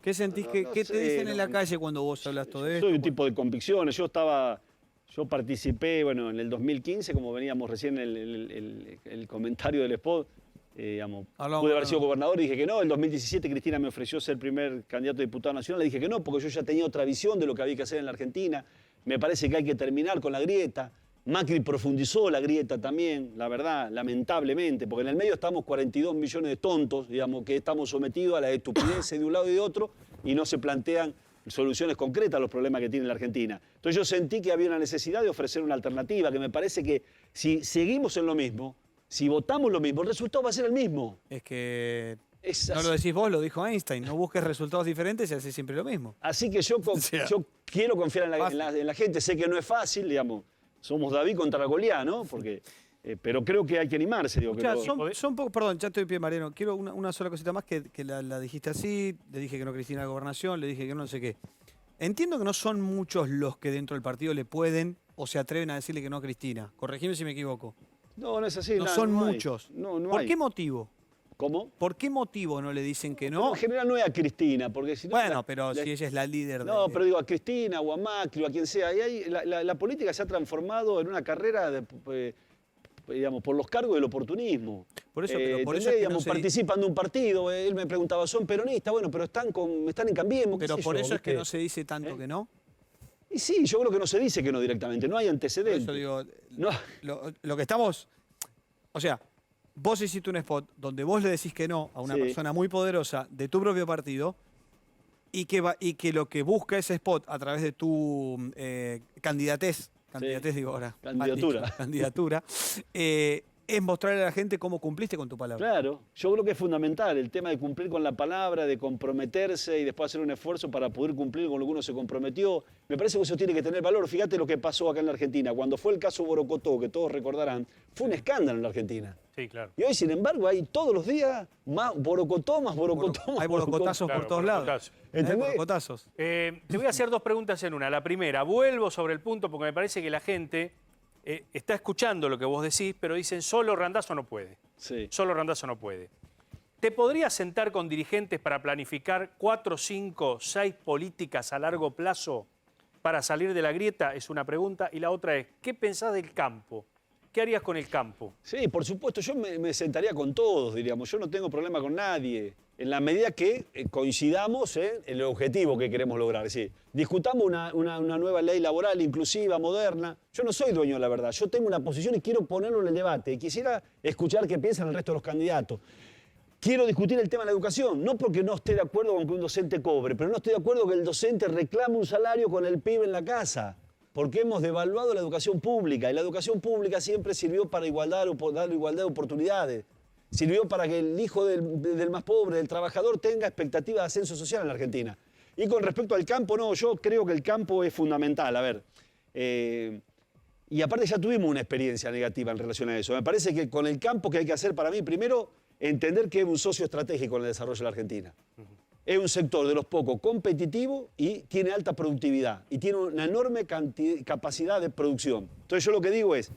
¿Qué sentís qué te dicen en la calle cuando vos hablas todo esto? Soy un tipo de convicciones. Yo participé, bueno, en el 2015, como veníamos recién el comentario del spot, digamos, pude haber sido gobernador y dije que no. En 2017 Cristina me ofreció ser primer candidato a diputado nacional, le dije que no, porque yo ya tenía otra visión de lo que había que hacer en la Argentina. Me parece que hay que terminar con la grieta. Macri profundizó la grieta también, la verdad, lamentablemente, porque en el medio estamos 42 millones de tontos, digamos, que estamos sometidos a la estupidez de un lado y de otro y no se plantean soluciones concretas a los problemas que tiene la Argentina. Entonces yo sentí que había una necesidad de ofrecer una alternativa, que me parece que si seguimos en lo mismo, si votamos lo mismo, el resultado va a ser el mismo. Es que no lo decís vos, lo dijo Einstein, no busques resultados diferentes y haces siempre lo mismo. Así que yo quiero confiar en la gente, sé que no es fácil, digamos, somos David contra Goliat, ¿no? Porque, pero creo que hay que animarse. Digo, son pocos, perdón, ya estoy de pie, Mariano. Quiero una sola cosita más que la dijiste así, le dije que no Cristina la gobernación, le dije que no sé qué. Entiendo que no son muchos los que dentro del partido le pueden o se atreven a decirle que no a Cristina? Corregime si me equivoco. No, no es así. No son hay. muchos. No ¿Por hay. qué motivo? ¿Cómo? ¿Por qué motivo no le dicen que No, no? en general no es a Cristina, porque si no... Bueno, pero si ella es la líder de... No, pero digo, a Cristina o a Macri o a quien sea. La política se ha transformado en una carrera, digamos, por los cargos del oportunismo. Por eso, pero por eso es que digamos, no se... participan de un partido. Él me preguntaba, ¿son peronistas? Bueno, pero están en Cambiemos. Pero por eso es que no se dice tanto que no. Y sí, yo creo que no se dice que no directamente. No hay Por antecedentes. eso digo, No. lo que estamos... O sea, vos hiciste un spot donde vos le decís que no a una Sí. persona muy poderosa de tu propio partido y que lo que busca ese spot a través de tu candidatez digo ahora, mal dicho, candidatura, es mostrarle a la gente cómo cumpliste con tu palabra. Claro, yo creo que es fundamental el tema de cumplir con la palabra, de comprometerse y después hacer un esfuerzo para poder cumplir con lo que uno se comprometió. Me parece que eso tiene que tener valor. Fíjate lo que pasó acá en la Argentina. Cuando fue el caso Borocotó, que todos recordarán, fue un escándalo en la Argentina. Sí, claro. Y hoy, sin embargo, hay todos los días más Borocotó, más Borocotó, más Hay borocotazos Claro, por todos lados. borocotazos. Hay ¿Entendés? borocotazos. Te voy a hacer dos preguntas en una. La primera, vuelvo sobre el punto porque me parece que la gente está escuchando lo que vos decís, pero dicen solo Randazzo no puede. Sí. Solo Randazzo no puede. ¿Te podrías sentar con dirigentes para planificar 4, 5, 6 políticas a largo plazo para salir de la grieta? Es una pregunta. Y la otra es, ¿qué pensás del campo? ¿Qué harías con el campo? Sí, por supuesto, yo me sentaría con todos, diríamos. Yo no tengo problema con nadie, en la medida que coincidamos en el objetivo que queremos lograr. Es decir, discutamos una nueva ley laboral inclusiva, moderna. Yo no soy dueño de la verdad, yo tengo una posición y quiero ponerlo en el debate. Y quisiera escuchar qué piensan el resto de los candidatos. Quiero discutir el tema de la educación, no porque no esté de acuerdo con que un docente cobre, pero no estoy de acuerdo que el docente reclame un salario con el pibe en la casa. Porque hemos devaluado la educación pública y la educación pública siempre sirvió para dar igualdad de oportunidades. Sirvió para que el hijo del más pobre, del trabajador, tenga expectativa de ascenso social en la Argentina. Y con respecto al campo, no, yo creo que el campo es fundamental. A ver, y aparte ya tuvimos una experiencia negativa en relación a eso. Me parece que con el campo que hay que hacer para mí, primero, entender que es un socio estratégico en el desarrollo de la Argentina. Es un sector de los pocos competitivo y tiene alta productividad y tiene una enorme capacidad de producción. Entonces yo lo que digo es,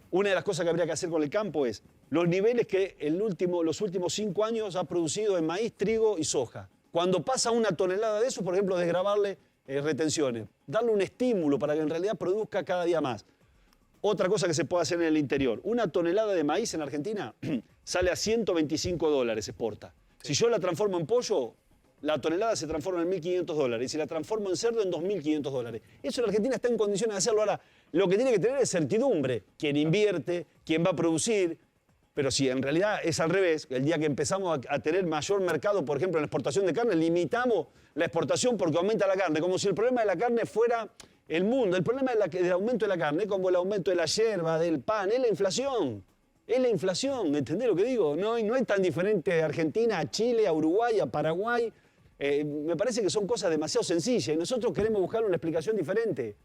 una de las cosas que habría que hacer con el campo es los niveles que los últimos 5 años ha producido en maíz, trigo y soja. Cuando pasa una tonelada de eso, por ejemplo, desgravarle retenciones, darle un estímulo para que en realidad produzca cada día más. Otra cosa que se puede hacer en el interior, una tonelada de maíz en Argentina sale a $125, exporta. Si yo la transformo en pollo, la tonelada se transforma en $1.500 y si la transformo en cerdo en $2.500. Eso en Argentina está en condiciones de hacerlo. Ahora, lo que tiene que tener es certidumbre. Quién invierte, quién va a producir. Pero si en realidad es al revés, el día que empezamos a tener mayor mercado, por ejemplo, en la exportación de carne, limitamos la exportación porque aumenta la carne, como si el problema de la carne fuera el mundo. El problema del aumento de la carne, como el aumento de la yerba, del pan, es la inflación. Es la inflación, ¿entendés lo que digo? No es tan diferente de Argentina a Chile, a Uruguay, a Paraguay. Me parece que son cosas demasiado sencillas y nosotros queremos buscar una explicación diferente.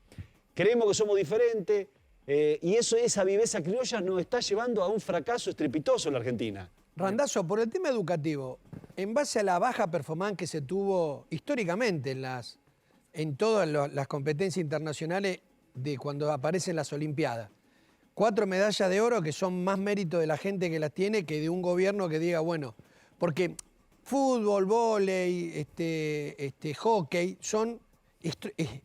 Creemos que somos diferentes y esa viveza criolla nos está llevando a un fracaso estrepitoso en la Argentina. Randazzo, por el tema educativo, en base a la baja performance que se tuvo históricamente en todas las competencias internacionales de cuando aparecen las Olimpiadas, 4 medallas de oro que son más mérito de la gente que las tiene que de un gobierno que diga, bueno, porque fútbol, vóley, hockey, son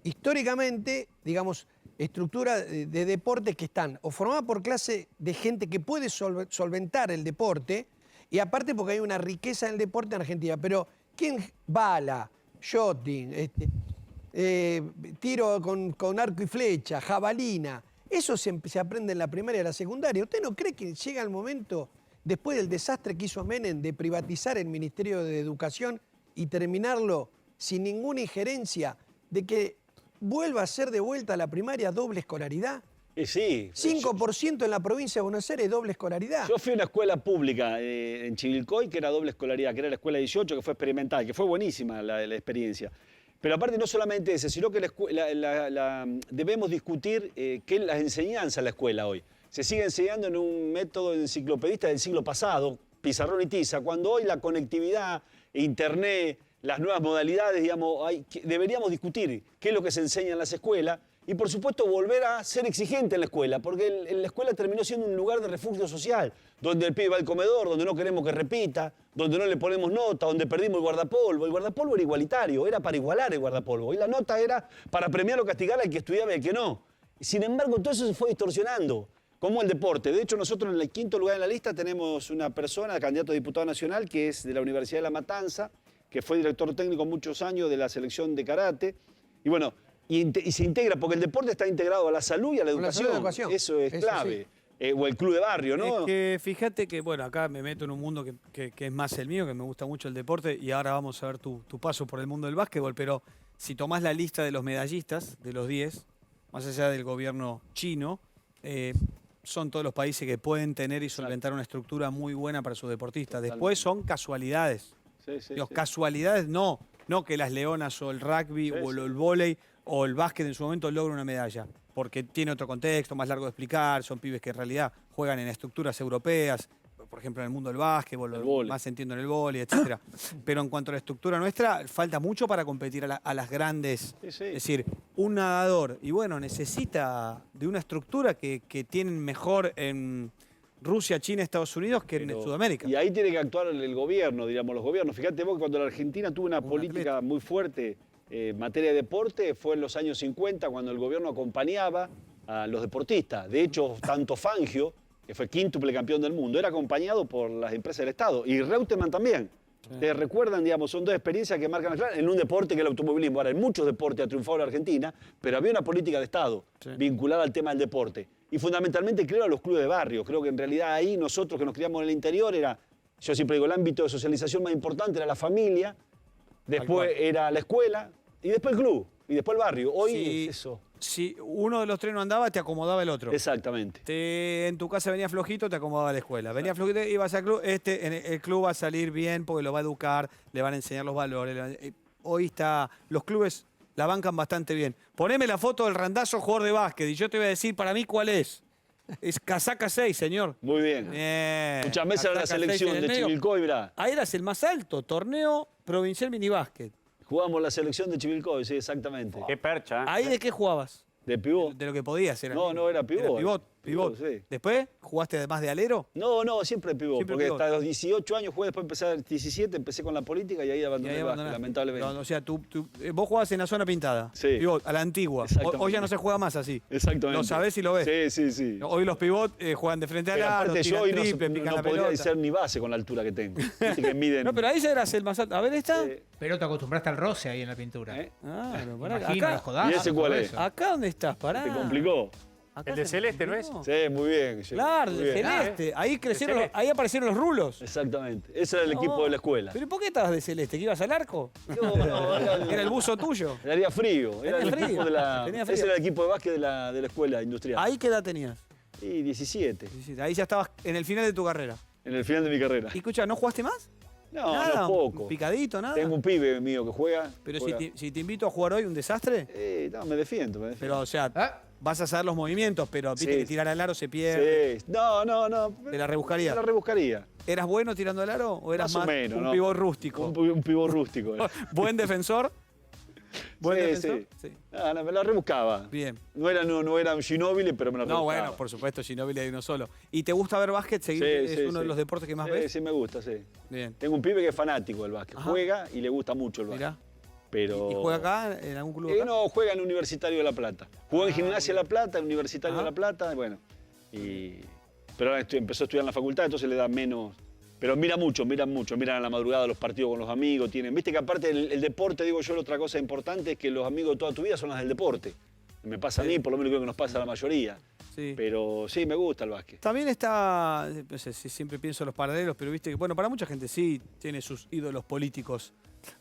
históricamente, digamos, estructuras de deportes que están o formadas por clase de gente que puede solventar el deporte y aparte porque hay una riqueza en el deporte en Argentina. Pero, ¿quién bala, yachting, tiro con arco y flecha, jabalina? Eso se aprende en la primaria y la secundaria. ¿Usted no cree que llega el momento, después del desastre que hizo Menem, de privatizar el Ministerio de Educación y terminarlo sin ninguna injerencia, de que vuelva a ser de vuelta a la primaria doble escolaridad? Sí. 5% en la provincia de Buenos Aires doble escolaridad. Yo fui a una escuela pública en Chivilcoy que era doble escolaridad, que era la escuela 18, que fue experimental, que fue buenísima la experiencia. Pero aparte no solamente ese, sino que debemos discutir qué es la enseñanza en la escuela hoy. Se sigue enseñando en un método enciclopedista del siglo pasado, pizarrón y tiza, cuando hoy la conectividad, internet, las nuevas modalidades, digamos, deberíamos discutir qué es lo que se enseña en las escuelas Y por supuesto volver a ser exigente en la escuela, porque la escuela terminó siendo un lugar de refugio social, donde el pibe va al comedor, donde no queremos que repita, donde no le ponemos nota, donde perdimos el guardapolvo. El guardapolvo era igualitario, era para igualar el guardapolvo. Y la nota era para premiar o castigar al que estudiaba y al que no. Sin embargo, todo eso se fue distorsionando, como el deporte. De hecho, nosotros en el 5º lugar en la lista tenemos una persona, candidato a diputado nacional, que es de la Universidad de La Matanza, que fue director técnico muchos años de la selección de karate. Y bueno, y se integra, porque el deporte está integrado a la salud y a la educación. Eso es clave. Sí. O el club de barrio, ¿no? Es que fíjate que, bueno, acá me meto en un mundo que es más el mío, que me gusta mucho el deporte, y ahora vamos a ver tu paso por el mundo del básquetbol, pero si tomás la lista de los medallistas, de los 10, más allá del gobierno chino, son todos los países que pueden tener y solventar una estructura muy buena para sus deportistas. Después son casualidades. Casualidades no que las leonas o el rugby o el vóley o el básquet en su momento logren una medalla, porque tiene otro contexto, más largo de explicar, son pibes que en realidad juegan en estructuras europeas, por ejemplo en el mundo del básquetbol, más entiendo en el vóley, etc. Pero en cuanto a la estructura nuestra, falta mucho para competir a las grandes. Es decir, un nadador, y bueno, necesita de una estructura que tienen mejor en Rusia, China, Estados Unidos que en Sudamérica. Y ahí tiene que actuar el gobierno, digamos, los gobiernos. Fíjate vos que cuando la Argentina tuvo una política muy fuerte en materia de deporte, fue en los años 50 cuando el gobierno acompañaba a los deportistas. De hecho, tanto Fangio, que fue quíntuple campeón del mundo, era acompañado por las empresas del Estado. Y Reutemann también. Te recuerdan, digamos, son dos experiencias que marcan la en un deporte que es el automovilismo. Ahora, en muchos deportes ha triunfado la Argentina, pero había una política de Estado vinculada al tema del deporte. Y fundamentalmente creo a los clubes de barrio. Creo que en realidad ahí nosotros que nos criamos en el interior yo siempre digo, el ámbito de socialización más importante era la familia, después era la escuela y después el club y después el barrio. Hoy es eso. Si uno de los tres no andaba, te acomodaba el otro. Exactamente. En tu casa venía flojito, te acomodaba la escuela. Venía flojito, ibas al club. El club va a salir bien porque lo va a educar, le van a enseñar los valores. Hoy los clubes la bancan bastante bien. Poneme la foto del Randazzo, jugador de básquet, y yo te voy a decir para mí cuál es. Es casaca 6, señor. Muy bien. Muchas veces era la selección de Chivilcoy, mirá. Ahí eras el más alto, torneo provincial minibásquet. Jugamos la selección de Chivilcoy, sí, exactamente. Qué percha. ¿Ahí de qué jugabas? De pivot. De lo que podías. No, era pivot. Pivot. Sí. ¿Después jugaste además de alero? No, siempre pivot. Porque hasta los 18 años jugué, después empecé a los 17, empecé con la política y ahí abandoné el básquet, lamentablemente. O sea, vos jugabas en la zona pintada. Sí. Pivot, a la antigua. Hoy ya no se juega más así. Exactamente. ¿Lo sabés y lo ves? Sí. Hoy los pivot juegan de frente al aro, aparte yo hoy triple, no podría ser ni base con la altura que tengo. Así que miden. No, pero ahí ya eras el más alto. A ver, esta. Pero te acostumbraste al roce ahí en la pintura. Claro, pará. Imagino, los codazos, ¿Y ese cuál es? ¿Acá dónde estás? Pará. Te complicó. ¿El de celeste no es? Sí, muy bien. Claro, de celeste. Ahí ahí aparecieron los rulos. Exactamente. Ese era el equipo de la escuela. ¿Pero por qué estabas de celeste? ¿Que ibas al arco? No, ¿Era el buzo tuyo? Haría frío. Era el equipo de Tenía frío. Ese era el equipo de básquet de la escuela industrial. ¿Ahí qué edad tenías? Y 17. Ahí ya estabas en el final de tu carrera. En el final de mi carrera. Y escucha, ¿no jugaste más? No, poco. ¿Picadito, nada? Tengo un pibe mío que juega. Pero si te invito a jugar hoy, ¿un desastre? No, me defiendo. Pero, o sea, vas a saber los movimientos, pero viste que tirar al aro se pierde. Sí. No. ¿Te la rebuscaría? Te la rebuscaría. ¿Eras bueno tirando al aro o eras más o menos, un pivot rústico? Un pivot rústico. ¿Buen defensor? ¿Buen defensor? Sí. No, me la rebuscaba. Bien. No era un Ginóbili, pero me la rebuscaba. No, bueno, por supuesto, Ginóbili hay uno solo. ¿Y te gusta ver básquet? ¿Es uno de los deportes que más ves? Sí, me gusta, sí. Bien. Tengo un pibe que es fanático del básquet. Juega y le gusta mucho el básquet. Mirá. Pero... ¿Y juega acá, en algún club acá? No, juega en Universitario de La Plata. Jugó en Gimnasia de La Plata, en Universitario de La Plata, bueno. Pero ahora empezó a estudiar en la facultad, entonces le da menos... Pero miran a la madrugada los partidos con los amigos, viste que aparte el deporte, digo yo, la otra cosa importante es que los amigos de toda tu vida son las del deporte. Me pasa a mí, por lo menos creo que nos pasa a la mayoría. Sí. Pero sí, me gusta el básquet. También está, no sé, siempre pienso en los paralelos, pero viste que, bueno, para mucha gente sí tiene sus ídolos políticos,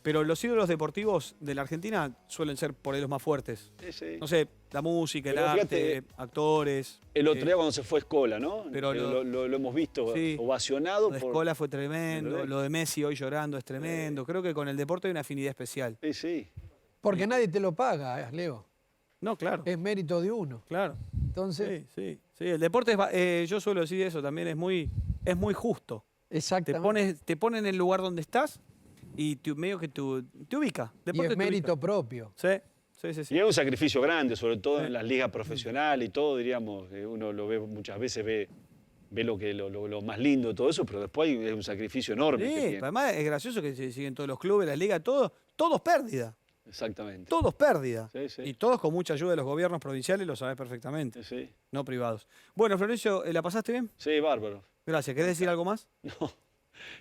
pero los ídolos deportivos de la Argentina suelen ser por ahí los más fuertes. Sí. No sé, la música, el arte, actores. El otro día cuando se fue Scola, ¿no? Pero lo hemos visto ovacionado. Lo de Scola fue tremendo, lo de Messi hoy llorando es tremendo. Creo que con el deporte hay una afinidad especial. Sí. Porque nadie te lo paga, Leo. No, claro. Es mérito de uno. Claro. Entonces... Sí. El deporte, yo suelo decir eso, también es muy justo. Exactamente. Te pone en el lugar donde estás y medio que te ubica. Y es mérito propio. Sí. Sí, sí, sí. Y es un sacrificio grande, sobre todo en las ligas profesionales y todo, diríamos. Uno lo ve muchas veces, ve lo más lindo de todo eso, pero después es un sacrificio enorme que Sí, tiene. además es gracioso que se siguen todos los clubes, las ligas, todos pérdida. Exactamente. Todos pérdida. Sí, sí. Y todos con mucha ayuda de los gobiernos provinciales, lo sabés perfectamente. Sí, sí. No privados. Bueno, Florencio, ¿la pasaste bien? Sí, bárbaro. Gracias. ¿Querés decir algo más?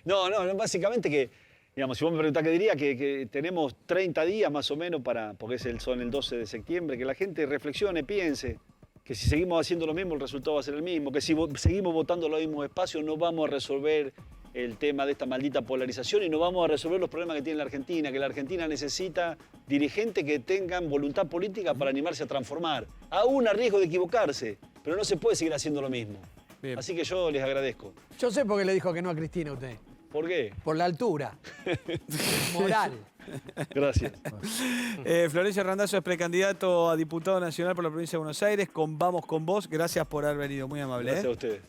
No, básicamente que, digamos, si vos me preguntás qué diría, que tenemos 30 días más o menos porque son el 12 de septiembre, que la gente reflexione, piense, que si seguimos haciendo lo mismo el resultado va a ser el mismo, que si seguimos votando los mismos espacios no vamos a resolver el tema de esta maldita polarización y no vamos a resolver los problemas que tiene la Argentina, que la Argentina necesita dirigentes que tengan voluntad política para animarse a transformar, aún a riesgo de equivocarse, pero no se puede seguir haciendo lo mismo. Bien. Así que yo les agradezco. Yo sé por qué le dijo que no a Cristina usted. ¿Por qué? Por la altura. Moral. Gracias. Florencio Randazzo es precandidato a diputado nacional por la provincia de Buenos Aires. Vamos con vos. Gracias por haber venido. Muy amable. Gracias a ustedes.